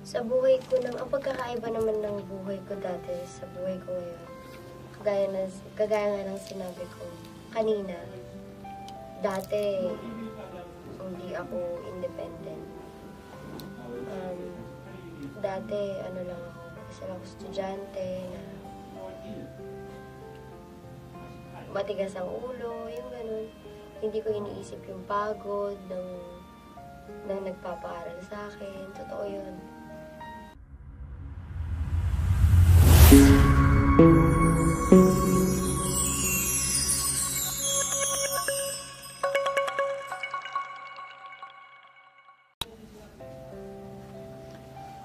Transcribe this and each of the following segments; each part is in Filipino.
Sa buhay ko, ang pagkakaiba naman ng buhay ko dati sa buhay ko ngayon, kagaya nga ng sinabi ko kanina, dati hindi ako independent. Dati, ano lang ako, isa lang ako estudyante na matigas ang ulo, yung ganun. Hindi ko iniisip yung pagod ng nagpapaaral sa akin. Totoo yun.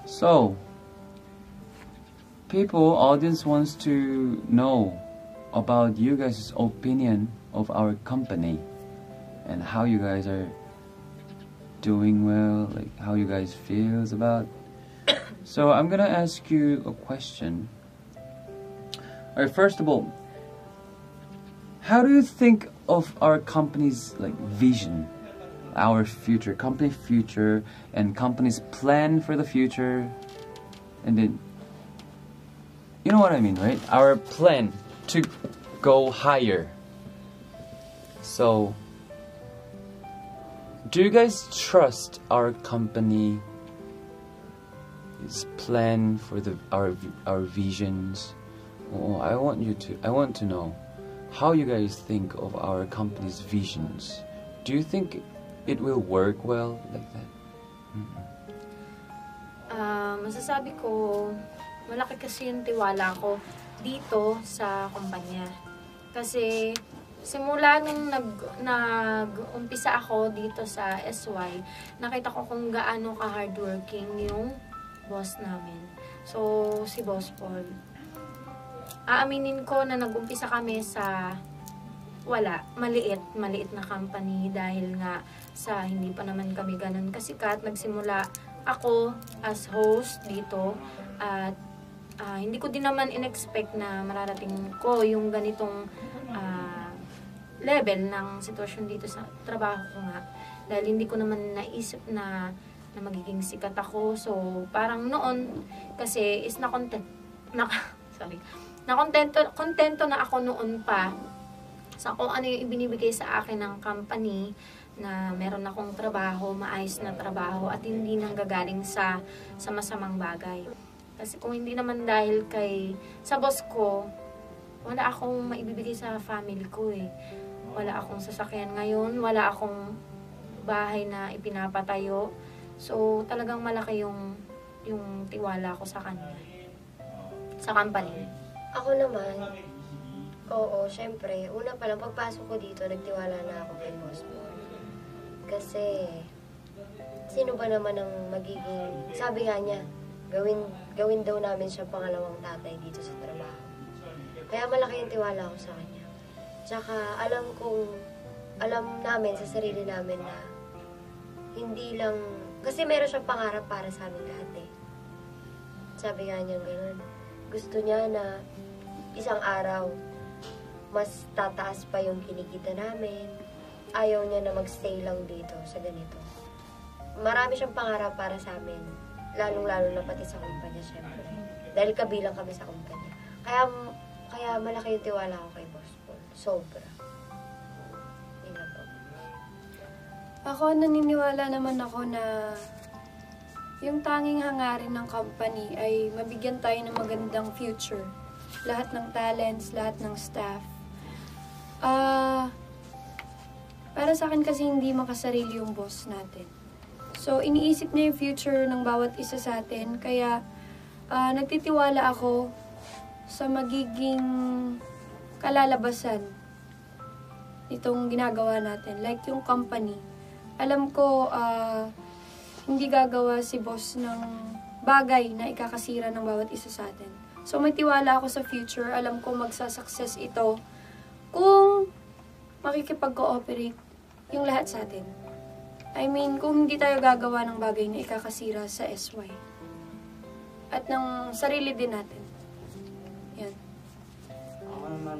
So, audience wants to know about you guys' opinion of our company and how you guys are doing well, like how you guys feels about. So I'm gonna ask you a question. Alright, first of all, how do you think of our company's like vision? Our future, company future, and company's plan for the future, and then, you know what I mean, right? Our plan to go higher. So, do you guys trust our company's plan for our visions? Oh, I want to know how you guys think of our company's visions. Do you think it will work well like that? Masasabi ko, malaki kasi yung tiwala ko dito sa kumpanya. Kasi simula nung nag-umpisa ako dito sa SY, nakita ko kung gaano ka-hardworking yung boss namin. So, si Boss Paul. Aaminin ko na nag-umpisa kami sa maliit na company dahil nga sa hindi pa naman kami ganun kasikat. Nagsimula ako as host dito at hindi ko din naman in-expect na mararating ko yung ganitong level ng sitwasyon dito sa trabaho ko nga. Dahil hindi ko naman naisip na magiging sikat ako. So, parang noon kasi is kontento na ako noon pa sa kung ano yung ibinibigay sa akin ng company, na meron akong trabaho, maayos na trabaho, at hindi nanggagaling sa masamang bagay. Kasi kung hindi naman dahil sa boss ko, wala akong maibibigay sa family ko eh. Wala akong sasakyan ngayon, wala akong bahay na ipinapatayo. So, talagang malaki yung tiwala ko sa kanya, sa company. Ako naman, oo, syempre, una pa lang, pagpasok ko dito, nagtiwala na ako kay Boss Paul. Kasi, sino ba naman ang magiging, sabi nga niya, gawin daw namin siya pangalawang tatay dito sa trabaho. Kaya malaki yung tiwala ko sa kanya. Tsaka, alam namin sa sarili namin na, hindi lang, kasi meron siyang pangarap para sa amin lahat eh. Sabi nga niya gano'n. Gusto niya na isang araw, mas tataas pa yung kinikita namin. Ayaw niya na magstay lang dito sa ganito. Marami siyang pangarap para sa amin. Lalong-lalo na pati sa kumpanya, syempre. Dahil kabilang kami sa kumpanya. Kaya malaki yung tiwala ko kay Boss Paul. Sobra. Ina po. Ako, naniniwala naman ako na yung tanging hangarin ng company ay mabigyan tayo ng magandang future. Lahat ng talents, lahat ng staff. Para sa akin kasi hindi makasarili yung boss natin. So, iniisip niya yung future ng bawat isa sa atin. Kaya, nagtitiwala ako sa magiging kalalabasan itong ginagawa natin. Like yung company. Alam ko, hindi gagawa si boss ng bagay na ikakasira ng bawat isa sa atin. So, may tiwala ako sa future. Alam ko magsasucess ito kung makikipag-cooperate yung lahat sa atin. I mean, kung hindi tayo gagawa ng bagay na ikakasira sa SY. At ng sarili din natin. Yan. Ako naman,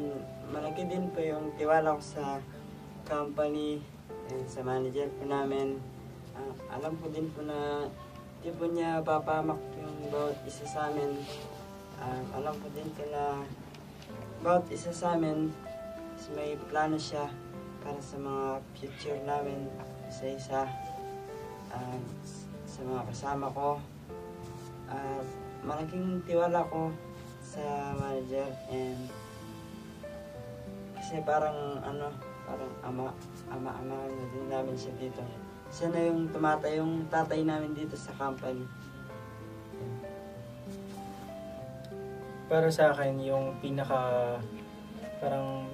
malaki din po yung tiwala ko sa company and sa manager po namin. Alam ko din po na di po niya papamak yung bawat isa sa amin. Alam ko din po na bawat isa sa amin is may plano siya para sa mga future namin, isa-isa, sa mga kasama ko. Malaking tiwala ko sa manager, and kasi parang ama na din namin siya dito. Siya na yung yung tatay namin dito sa company. Para sa akin, yung pinaka parang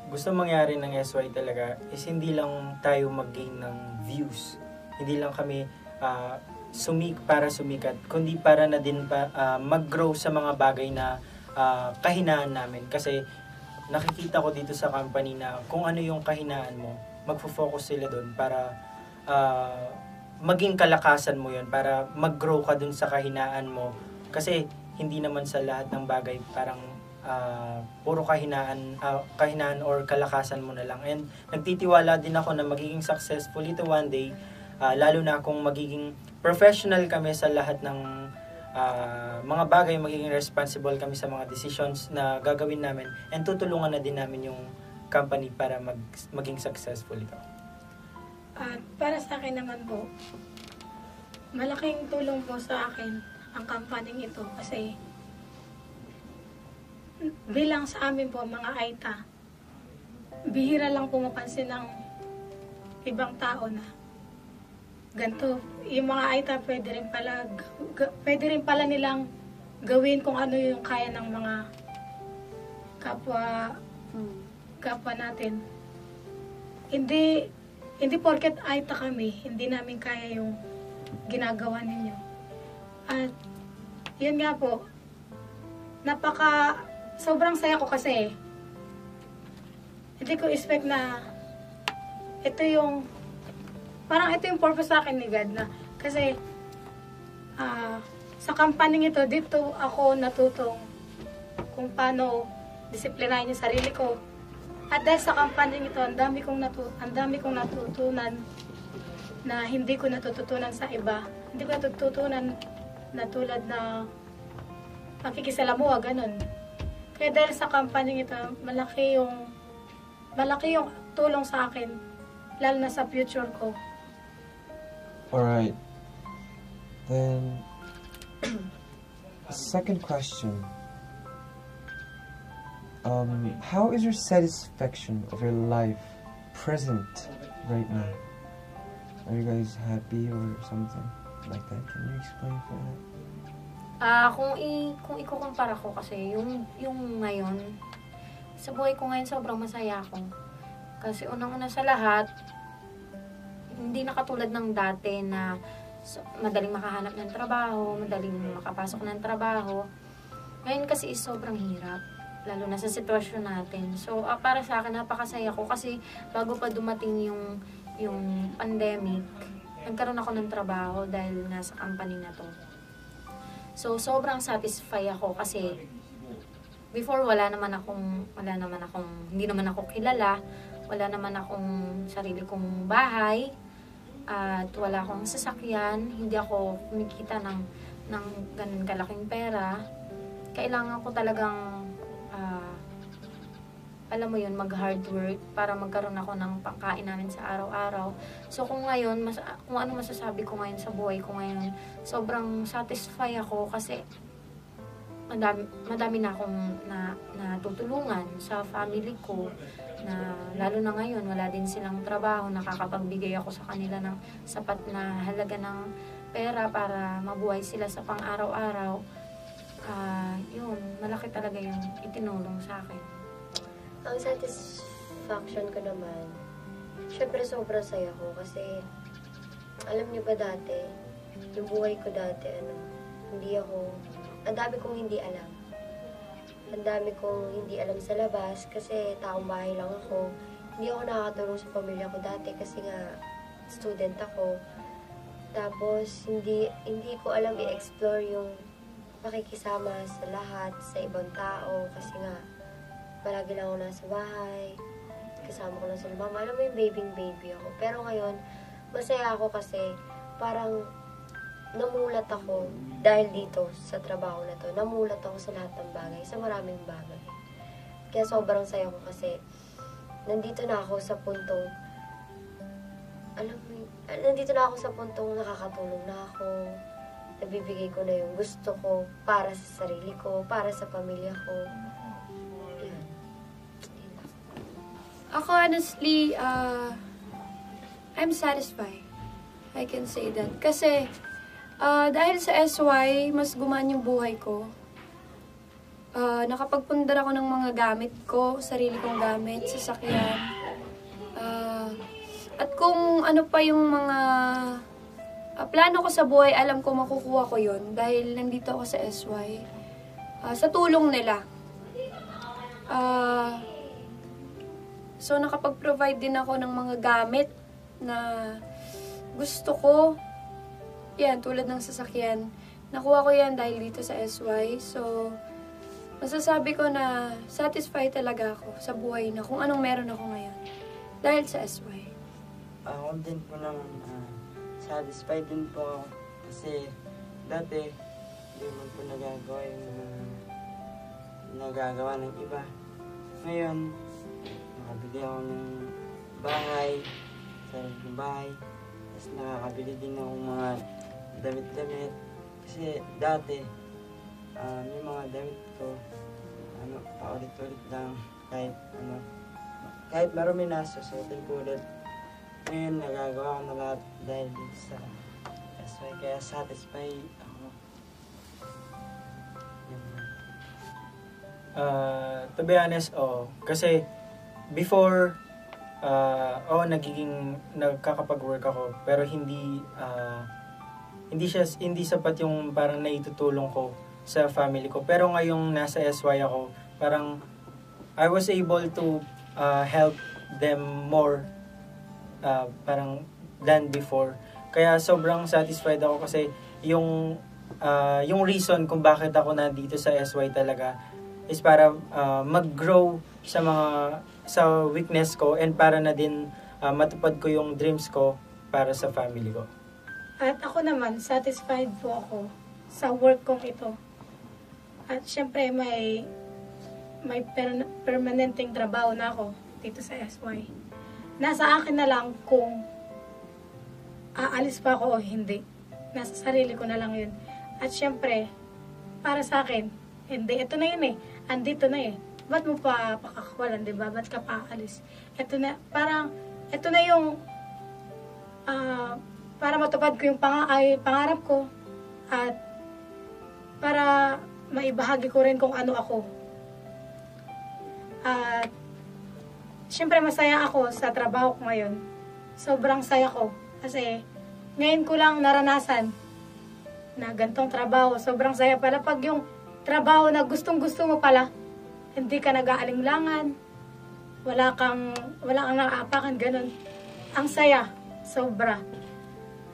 gusto mangyari ng SY talaga is hindi lang tayo mag-gain ng views. Hindi lang kami para sumikat, kundi para na din mag-grow sa mga bagay na kahinaan namin. Kasi nakikita ko dito sa company na kung ano yung kahinaan mo, magfo-focus sila doon para maging kalakasan mo yun, para mag-grow ka doon sa kahinaan mo. Kasi hindi naman sa lahat ng bagay parang puro kahinaan or kalakasan mo na lang. And nagtitiwala din ako na magiging successful ito one day, lalo na kung magiging professional kami sa lahat ng mga bagay, magiging responsible kami sa mga decisions na gagawin namin, and tutulungan na din namin yung company para maging successful ito. At para sa akin naman po, malaking tulong po sa akin ang company ito kasi bilang sa amin po mga Aita, bihira lang po mapansin ng ibang tao na ganito. Yung mga Aita pwede rin pala nilang gawin kung ano yung kaya ng mga kapwa natin. Hindi porket Aita kami, hindi namin kaya yung ginagawa ninyo. At yun nga po, sobrang saya ko kasi hindi ko expect na ito yung purpose sa akin ni God na kasi sa company ito, dito ako natutong kung paano disiplinahin yung sarili ko. At dahil sa company ito, ang dami kong natutunan na hindi ko natututunan sa iba. Hindi ko natututunan na tulad na pakikisalamuha, ganun. Kaya dahil sa company ito, malaki yung tulong sa akin, lalo na sa future ko. Alright. Then, second question. How is your satisfaction of your life present right now? Are you guys happy or something like that? Can you explain for that? Kung ikukumpara ko kasi, yung ngayon, sa buhay ko ngayon sobrang masaya ako. Kasi unang-una sa lahat, hindi na katulad ng dati na madaling makahanap ng trabaho, madaling makapasok ng trabaho. Ngayon kasi is sobrang hirap, lalo na sa sitwasyon natin. So, para sa akin, napakasaya ko kasi bago pa dumating yung pandemic, nagkaroon ako ng trabaho dahil nasa company na to. So, sobrang satisfy ako kasi before hindi naman ako kilala, wala naman akong sarili kong bahay, at wala akong sasakyan, hindi ako kumikita ng ganun kalaking pera. Kailangan ko talagang alam mo yun, mag-hard work para magkaroon ako ng pangkain namin sa araw-araw. So kung ngayon, kung ano masasabi ko ngayon sa buhay ko ngayon, sobrang satisfy ako kasi madami na akong natutulungan sa family ko, na lalo na ngayon wala din silang trabaho, nakakapagbigay ako sa kanila ng sapat na halaga ng pera para mabuhay sila sa pang-araw-araw. Yun, malaki talaga yung itinulong sa akin. Ang satisfaction ko naman, syempre sobrang saya ko kasi alam niyo ba dati, yung buhay ko dati, ang dami kong hindi alam. Ang dami kong hindi alam sa labas kasi taong bahay lang ako. Hindi ako nakakatulong sa pamilya ko dati kasi nga student ako. Tapos hindi ko alam i-explore yung pakikisama sa lahat, sa ibang tao kasi nga palagi lang ako nasa bahay, kasama ko lang sa mama. Alam mo yung baby ako. Pero ngayon, masaya ako kasi parang namulat ako dahil dito sa trabaho na to. Namulat ako sa lahat ng bagay, sa maraming bagay. Kaya sobrang saya ko kasi nandito na ako sa puntong, nandito na ako sa puntong nakakatulong na ako. Nabibigay ko na yung gusto ko para sa sarili ko, para sa pamilya ko. Yun. Ako honestly, I'm satisfied. I can say that. Kasi, dahil sa SY, mas gumaan yung buhay ko. Nakapagpundar ako ng mga gamit ko, sarili kong gamit, sasakyan. At kung ano pa yung mga plano ko sa buhay, alam ko makukuha ko yun dahil nandito ako sa SY. Sa tulong nila. So, nakapag-provide din ako ng mga gamit na gusto ko. Yan, tulad ng sasakyan. Nakuha ko yan dahil dito sa SY. So, masasabi ko na satisfied talaga ako sa buhay na kung anong meron ako ngayon. Dahil sa SY. Ako din po naman, satisfied din po ako. Kasi dati, hindi mo po nagagawa yung nagagawa ng iba. Ngayon, nakabili ako ng bahay, sarap ng bahay. Tapos nakakabili din ako ng mga damit-damit. Kasi dati, yung mga damit ko, paulit-ulit lang, kahit marami na, susutin ko ulit. Ngayon, nagagawa ko na lahat dahil dito sa SY, kaya satisfied ako. To be honest, kasi before, nagkakapag-work ako, pero hindi sapat yung parang naitutulong ko sa family ko. Pero ngayong nasa SY ako, parang I was able to help them more parang than before. Kaya sobrang satisfied ako kasi yung reason kung bakit ako nandito sa SY talaga is para mag-grow sa weakness ko and para na din matupad ko yung dreams ko para sa family ko. At ako naman, satisfied po ako sa work kong ito. At syempre may permanenteng trabaho na ako dito sa SY. Nasa akin na lang kung aalis pa ako o hindi. Nasa sarili ko na lang yun. At syempre, para sa akin, hindi, ito na yun eh. Andito na eh. Ba't mo pa pakakawalan, diba? Ba't ka pa aalis? Ito na, parang, ito na yung, para matupad ko yung pangarap ko. At, para maibahagi ko rin kung ano ako. At, syempre masaya ako sa trabaho ko ngayon. Sobrang saya ko. Kasi, ngayon ko lang naranasan na gantong trabaho. Sobrang saya pala pag yung trabaho na gustong-gusto mo pala, hindi ka nag-aalinlangan, wala kang nakaapakan, ganun. Ang saya, sobra.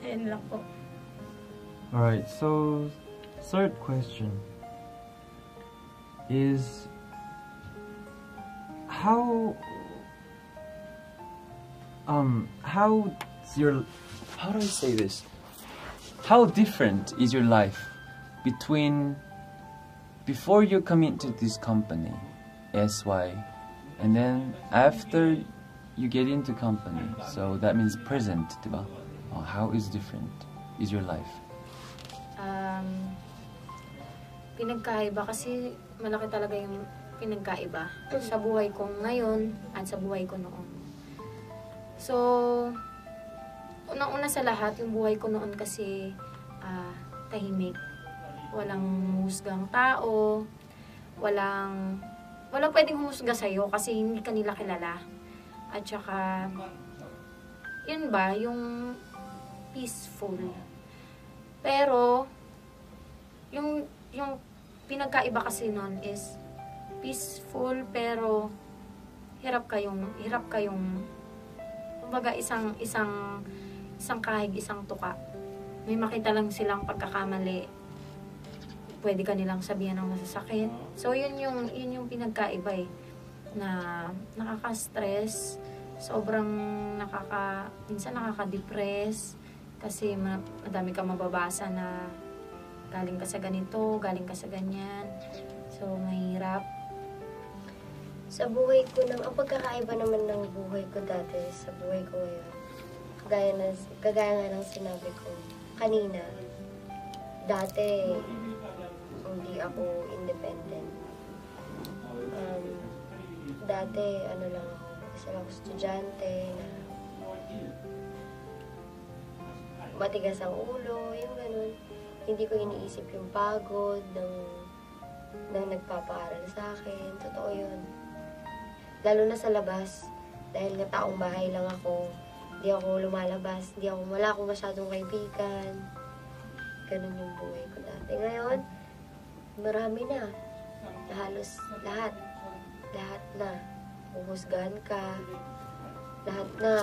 Ayun lang po. Alright, so third question is how do I say this? How different is your life between before you come into this company, SY, and then after you get into company? So that means present, diba? How is different is your life? Pinagkaiba kasi malaki talaga yung pinagkaiba sa buhay ko ngayon at sa buhay ko noon. So, unang-una sa lahat, yung buhay ko noon kasi tahimik. Walang humusgang tao, walang pwedeng humusga sa'yo kasi hindi ka nila kilala. At saka, yun ba, yung peaceful. Pero, yung pinagkaiba kasi noon is peaceful pero hirap kayong kumbaga isang kahig, isang tuka. May makita lang silang pagkakamali, pwede ka nilang sabihan ng masasakit. So yun yung pinagkaiba na nakaka-stress, sobrang minsan nakaka-depress, Kasi madami kang mababasa na galing ka sa ganito, galing ka sa ganyan. So, mahirap. Sa buhay ko, ang pagkakaiba naman ng buhay ko dati sa buhay ko ngayon, kagaya nga ng sinabi ko kanina, dati, hindi ako independent. Dati, lang ako, isa lang ako estudyante na matigas ang ulo, yung ganun. Hindi ko iniisip yung pagod ng nagpapaaral sa akin. Totoo yun. Lalo na sa labas, dahil nga taong bahay lang ako, hindi ako lumalabas, wala akong masyadong kaibigan. Ganun yung buhay ko dati. Ngayon, marami na. Halos lahat. Lahat na. Huhusgahan ka. Lahat na.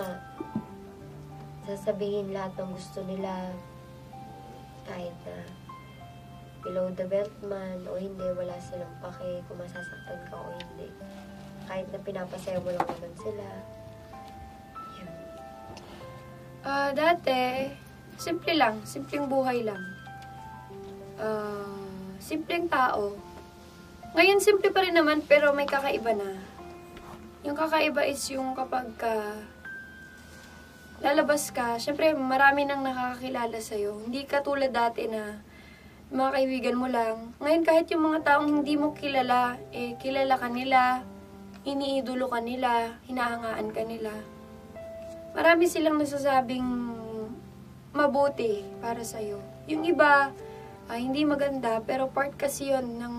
Sasabihin lahat ng gusto nila. Kahit na below the belt man o hindi, wala silang pake kung masasaktan ka o hindi. Kahit na pinapasaya mo lang naman sila. Yun. Dati, simple lang. Simpleng buhay lang. Simpleng tao. Ngayon, simple pa rin naman, pero may kakaiba na. Yung kakaiba is yung kapag lalabas ka, syempre marami nang nakakakilala sa'yo. Hindi ka tulad dati na mga kaibigan mo lang. Ngayon, kahit yung mga taong hindi mo kilala, kilala ka nila, iniidolo ka nila, hinahangaan ka nila. Marami silang nasasabing mabuti para sa'yo. Yung iba, hindi maganda, pero part kasi yun ng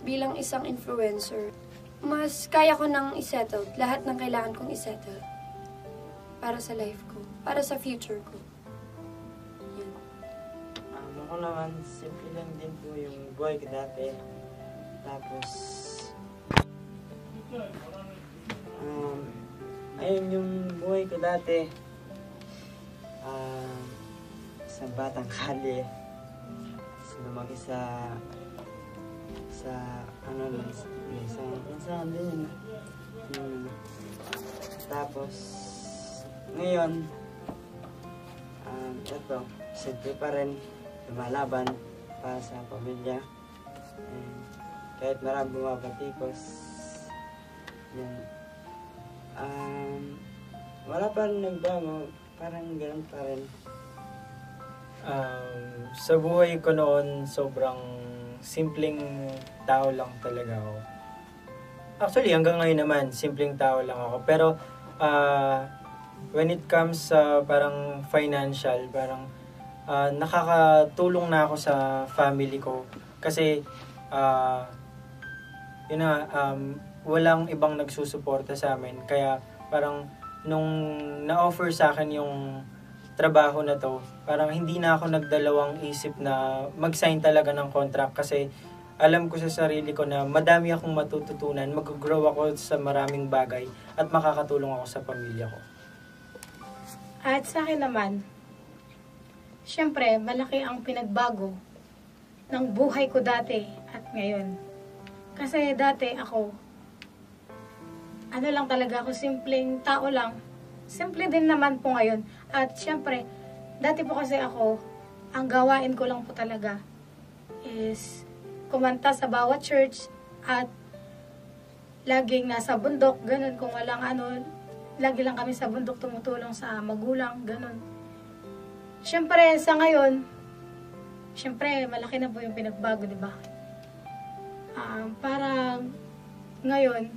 bilang isang influencer. Mas kaya ko nang isettle lahat ng kailangan kong isettle para sa life ko, para sa future ko. Yan. Ako naman, simple lang din po yung buhay ko dati. Tapos, ayun yung buhay ko dati. Sa batang kali. Lumaki sa saan din yun. Tapos, ngayon, eto, simple pa rin, lumalaban para sa pamilya. Kahit marami bumabatikos, yan. Wala pa rin nagbago, parang ganun pa rin. Sa buhay ko noon, sobrang simpleng tao lang talaga ako. Actually, hanggang ngayon naman, simpleng tao lang ako. Pero, when it comes sa parang financial, parang nakakatulong na ako sa family ko. Kasi, walang ibang nagsusuporta sa amin. Kaya, parang, nung na-offer sa akin yung trabaho na to, parang hindi na ako nagdalawang isip na mag-sign talaga ng contract kasi alam ko sa sarili ko na madami akong matututunan, mag-grow ako sa maraming bagay at makakatulong ako sa pamilya ko. At sa akin naman, syempre, malaki ang pinagbago ng buhay ko dati at ngayon. Kasi dati ako, lang talaga ako, simpleng tao lang. Simple din naman po ngayon. At syempre, dati po kasi ako, ang gawain ko lang po talaga is kumanta sa bawat church at laging nasa bundok, ganun. Kung walang lagi lang kami sa bundok tumutulong sa magulang, ganun. Syempre, sa ngayon, syempre, malaki na po yung pinagbago, di ba? Parang ngayon,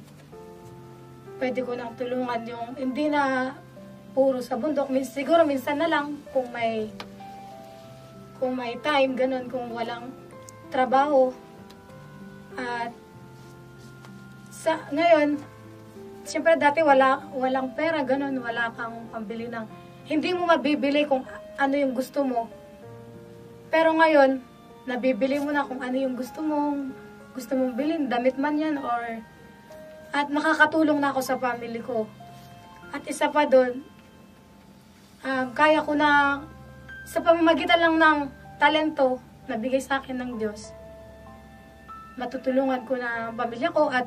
pwede ko nang tulungan yung hindi na puro sa bundok. Siguro minsan na lang kung may time, ganun, kung walang trabaho. At ngayon, siyempre dati walang pera, ganun, wala kang pambili ng, hindi mo mabibili kung ano yung gusto mo. Pero ngayon, nabibili mo na kung ano yung gusto mong bilhin, damit man yan, at makakatulong na ako sa family ko. At isa pa doon, kaya ko na, sa pamamagitan lang ng talento na bigay sa akin ng Diyos, matutulungan ko na ang pamilya ko at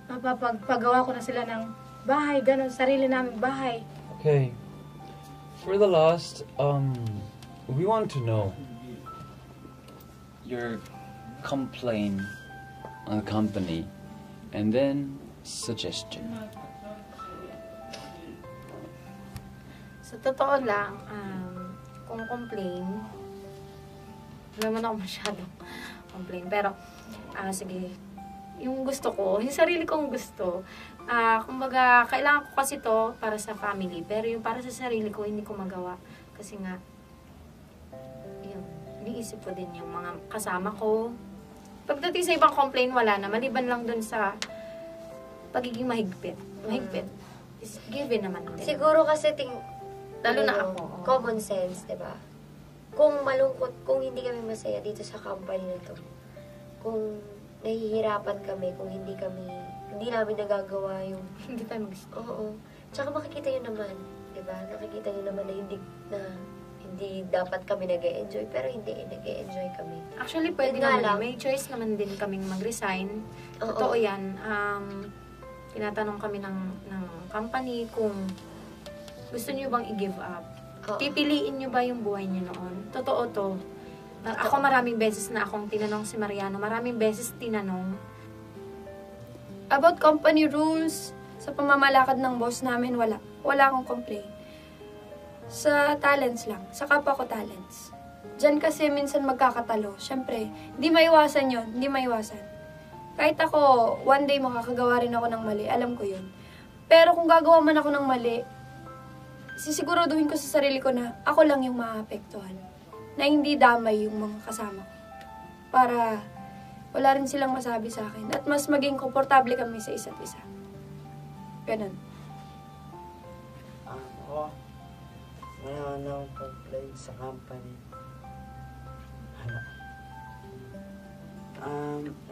mapapagawa ko na sila ng bahay, ganun, sarili naming bahay. Okay. For the last, we want to know your complaint on the company and then suggestion. Sa totoo lang, kung complain, wala naman ako masyadong complain. Pero, sige, yung gusto ko, yung sarili kong gusto, kumbaga, kailangan ko kasi to para sa family. Pero yung para sa sarili ko, hindi ko magawa. Kasi nga, yun, iniisip ko din yung mga kasama ko. Pagdating sa ibang complain, wala na. Maliban lang dun sa pagiging mahigpit. Mahigpit is given naman din. Siguro kasi Lalo na ako. Common sense, di ba? Kung malungkot, kung hindi kami masaya dito sa company na to, kung nahihirapan kami, kung hindi namin nagagawa yung... Hindi tayo gusto. Oo. Tsaka makikita nyo naman, di ba? Nakikita nyo naman na hindi dapat kami nag-e-enjoy, pero hindi, nag-e-enjoy kami. Actually, pwede Yun nga naman. lang. May choice naman din kaming mag-resign. Oo. Totoo yan. Tinatanong kami ng company kung gusto niyo bang i-give up. Oo. Pipiliin niyo ba yung buhay niyo noon? Totoo to. Ako maraming beses na akong tinanong si Mariano. Maraming beses tinanong. About company rules, sa pamamalakad ng boss namin, wala. Wala akong complaint. Sa talents lang. Sa kapwa ko talents. Diyan kasi minsan magkakatalo. Siyempre, hindi maiwasan yon, hindi maiwasan. Kahit ako, one day makakagawa rin ako ng mali. Alam ko yun. Pero kung gagawa man ako ng mali, sisiguraduhin ko sa sarili ko na ako lang yung maapektuhan. Na hindi damay yung mga kasama ko. Para wala rin silang masabi sa akin. At mas maging komportable kami sa isa't isa. Ganun. Ako, wala na akong complaint sa company.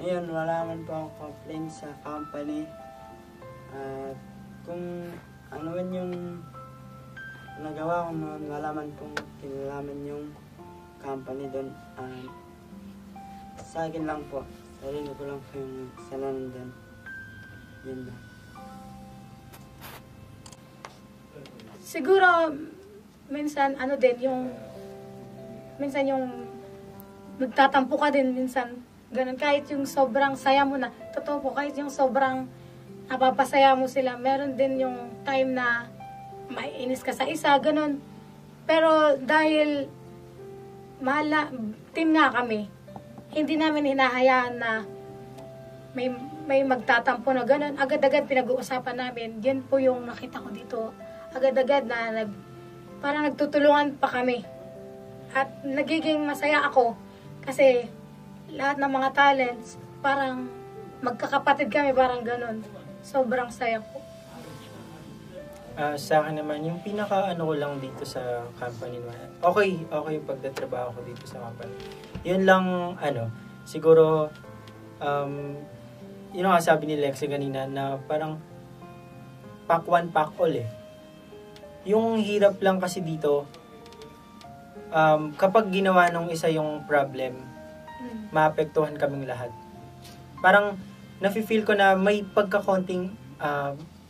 Ayun, wala man po akong complaint sa company. At kung ano man yung nagawa ko noon, wala man pong kinalaman yung company doon. Sa akin lang po, sarili ko lang po yung kasalanan doon. Yun lang. Siguro, minsan, minsan yung nagtatampo ka din minsan, ganun, kahit yung sobrang saya mo na, totoo po, kahit yung sobrang napapasaya mo sila, meron din yung time na maiinis ka sa isa, ganun. Pero dahil team nga kami, hindi namin hinahayaan na may magtatampo na ganun. Agad-agad pinag-uusapan namin. Yan po yung nakita ko dito. Agad-agad na parang nagtutulungan pa kami. At nagiging masaya ako kasi lahat ng mga talents, parang magkakapatid kami, parang ganun. Sobrang saya ko. Sa akin naman, yung pinaka-ano ko lang dito sa company naman. Okay yung pagtatrabaho ko dito sa company. Yun lang, siguro, yun nga sabi ni Lexie kanina na parang pack one, pack all eh. Yung hirap lang kasi dito, kapag ginawa nung isa yung problem, maapektuhan kaming lahat. Parang, nafe-feel ko na may pagkakonting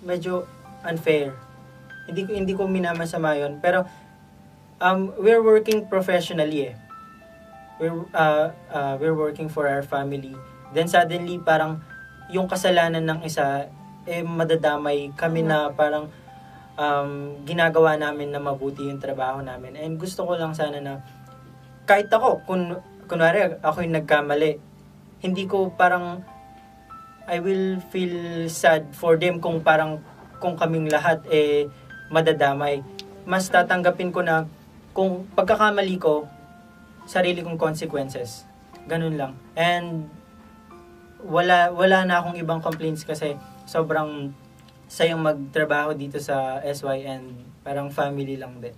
medyo unfair. Hindi ko minamasama yun. Pero, we're working professionally eh. We're working for our family. Then suddenly, parang, yung kasalanan ng isa, madadamay kami na parang, ginagawa namin na mabuti yung trabaho namin. And gusto ko lang sana na, kahit ako, kunwari, ako yung nagkamali, hindi ko parang, I will feel sad for them kung kaming lahat madadamay. Mas tatanggapin ko na kung pagkakamali ko, sarili kong consequences. Ganun lang. And wala na akong ibang complaints kasi sobrang sayang magtrabaho dito sa SY and parang family lang din.